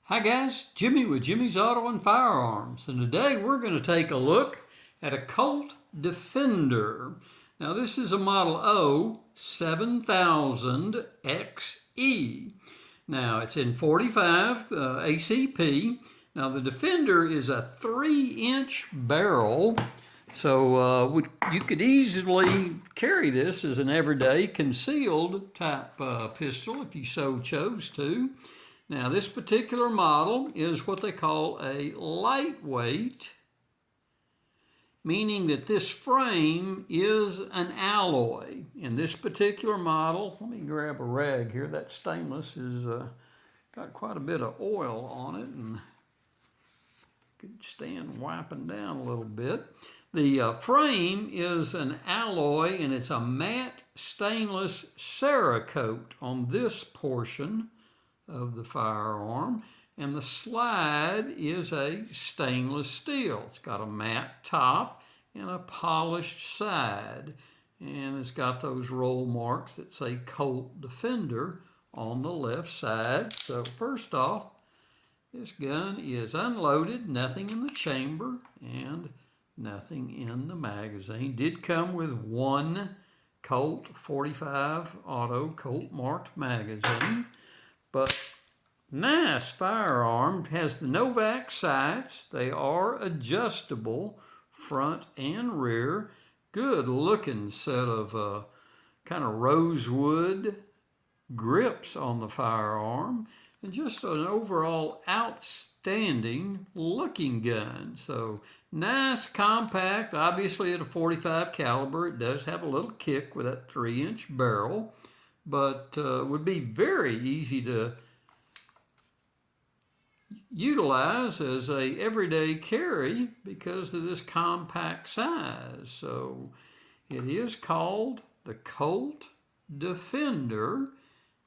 Hi guys, Jimmy with Jimmy's Auto and Firearms, and today we're going to take a look at a Colt Defender. Now this is a model O7000XE. Now it's in 45 ACP. Now the Defender is a 3-inch barrel, so you could easily carry this as an everyday concealed type pistol if you so chose to. Now this particular model is what they call a lightweight, meaning that this frame is an alloy. In this particular model, let me grab a rag here. That stainless has got quite a bit of oil on it and could stand wiping down a little bit. The frame is an alloy and it's a matte stainless Cerakote on this portion of the firearm, and the slide is a stainless steel. It's got a matte top and a polished side, and it's got those roll marks that say Colt Defender on the left side. So first off, this gun is unloaded, nothing in the chamber and nothing in the magazine. Did come with one Colt 45 auto Colt marked magazine. But nice firearm. Has the Novak sights. They are adjustable front and rear. Good looking set of kind of rosewood grips on the firearm. And just an overall outstanding looking gun. So nice, compact, obviously at a 45 caliber. It does have a little kick with that 3-inch barrel, but would be very easy to utilize as a everyday carry because of this compact size. So it is called the Colt Defender,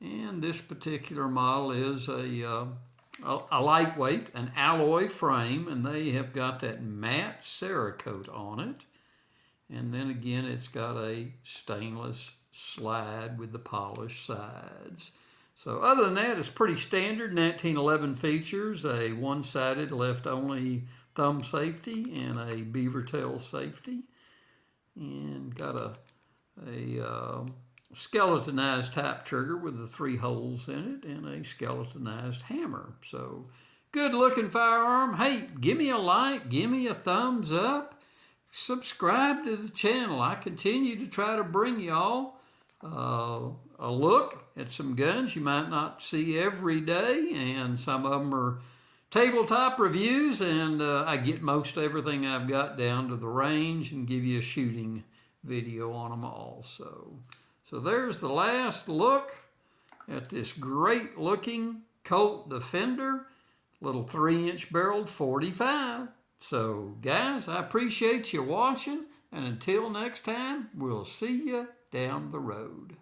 and this particular model is a lightweight, an alloy frame, and they have got that matte Cerakote on it. And then again, it's got a stainless slide with the polished sides. So other than that, it's pretty standard 1911 features: a one-sided left-only thumb safety and a beaver tail safety, and got a skeletonized tap trigger with the 3 holes in it and a skeletonized hammer. So good looking firearm. Hey, give me a like, give me a thumbs up, subscribe to the channel. I continue to try to bring y'all a look at some guns you might not see every day, and some of them are tabletop reviews, and I get most everything I've got down to the range and give you a shooting video on them all. So there's the last look at this great looking Colt Defender, little 3-inch barreled 45. So guys, I appreciate you watching, and until next time, we'll see you down the road.